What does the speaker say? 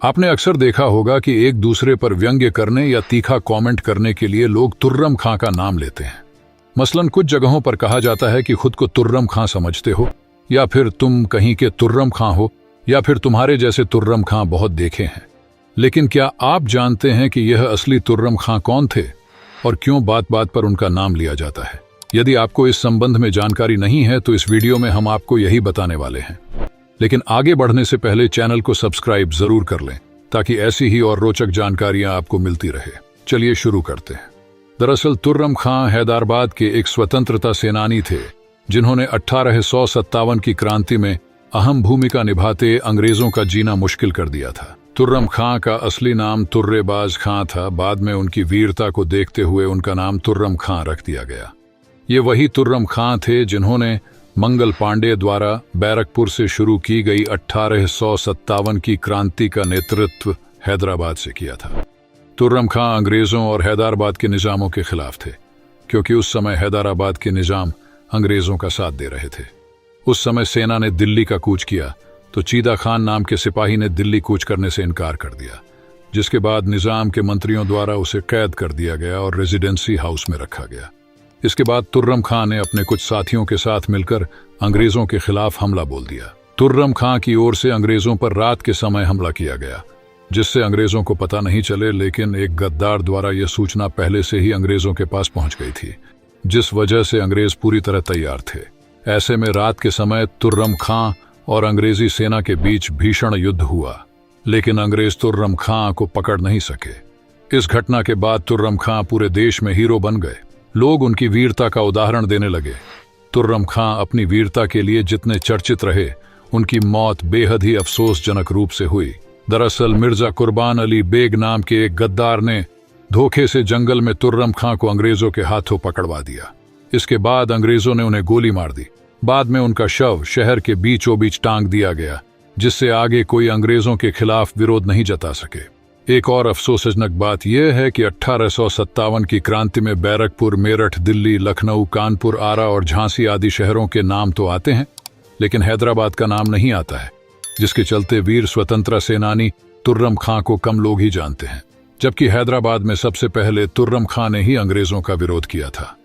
आपने अक्सर देखा होगा कि एक दूसरे पर व्यंग्य करने या तीखा कमेंट करने के लिए लोग तुर्रम खां का नाम लेते हैं। मसलन कुछ जगहों पर कहा जाता है कि खुद को तुर्रम खां समझते हो, या फिर तुम कहीं के तुर्रम खां हो, या फिर तुम्हारे जैसे तुर्रम खां बहुत देखे हैं। लेकिन क्या आप जानते हैं कि यह असली तुर्रम खां कौन थे और क्यों बात बात पर उनका नाम लिया जाता है? यदि आपको इस संबंध में जानकारी नहीं है तो इस वीडियो में हम आपको यही बताने वाले हैं। लेकिन आगे बढ़ने से पहले चैनल को सब्सक्राइब जरूर कर लें ताकि ऐसी ही और रोचक जानकारियां आपको मिलती रहे। चलिए शुरू करते हैं। दरअसल तुर्रम खां हैदराबाद के एक स्वतंत्रता सेनानी थे जिन्होंने 1857 की क्रांति में अहम भूमिका निभाते अंग्रेजों का जीना मुश्किल कर दिया था। तुर्रम खां का असली नाम तुर्रेबाज खां था। बाद में उनकी वीरता को देखते हुए उनका नाम तुर्रम खां रख दिया गया। ये वही तुर्रम खां थे जिन्होंने मंगल पांडे द्वारा बैरकपुर से शुरू की गई 1857 की क्रांति का नेतृत्व हैदराबाद से किया था। तुर्रम खां अंग्रेजों और हैदराबाद के निजामों के खिलाफ थे, क्योंकि उस समय हैदराबाद के निजाम अंग्रेजों का साथ दे रहे थे। उस समय सेना ने दिल्ली का कूच किया तो चीदा खान नाम के सिपाही ने दिल्ली कूच करने से इनकार कर दिया, जिसके बाद निजाम के मंत्रियों द्वारा उसे कैद कर दिया गया और रेजिडेंसी हाउस में रखा गया। इसके बाद तुर्रम खां ने अपने कुछ साथियों के साथ मिलकर अंग्रेजों के खिलाफ हमला बोल दिया। तुर्रम खां की ओर से अंग्रेजों पर रात के समय हमला किया गया, जिससे अंग्रेजों को पता नहीं चले, लेकिन एक गद्दार द्वारा यह सूचना पहले से ही अंग्रेजों के पास पहुंच गई थी, जिस वजह से अंग्रेज पूरी तरह तैयार थे। ऐसे में रात के समय तुर्रम खां और अंग्रेजी सेना के बीच भीषण युद्ध हुआ, लेकिन अंग्रेज तुर्रम खां को पकड़ नहीं सके। इस घटना के बाद तुर्रम खां पूरे देश में हीरो बन गए। लोग उनकी वीरता का उदाहरण देने लगे। तुर्रम खां अपनी वीरता के लिए जितने चर्चित रहे, उनकी मौत बेहद ही अफसोसजनक रूप से हुई। दरअसल मिर्जा कुर्बान अली बेग नाम के एक गद्दार ने धोखे से जंगल में तुर्रम खां को अंग्रेजों के हाथों पकड़वा दिया। इसके बाद अंग्रेजों ने उन्हें गोली मार दी। बाद में उनका शव शहर के बीचों बीच टांग दिया गया, जिससे आगे कोई अंग्रेजों के खिलाफ विरोध नहीं जता सके। एक और अफसोसजनक बात यह है कि 1857 की क्रांति में बैरकपुर, मेरठ, दिल्ली, लखनऊ, कानपुर, आरा और झांसी आदि शहरों के नाम तो आते हैं, लेकिन हैदराबाद का नाम नहीं आता है, जिसके चलते वीर स्वतंत्रता सेनानी तुर्रम खां को कम लोग ही जानते हैं, जबकि हैदराबाद में सबसे पहले तुर्रम खां ने ही अंग्रेजों का विरोध किया था।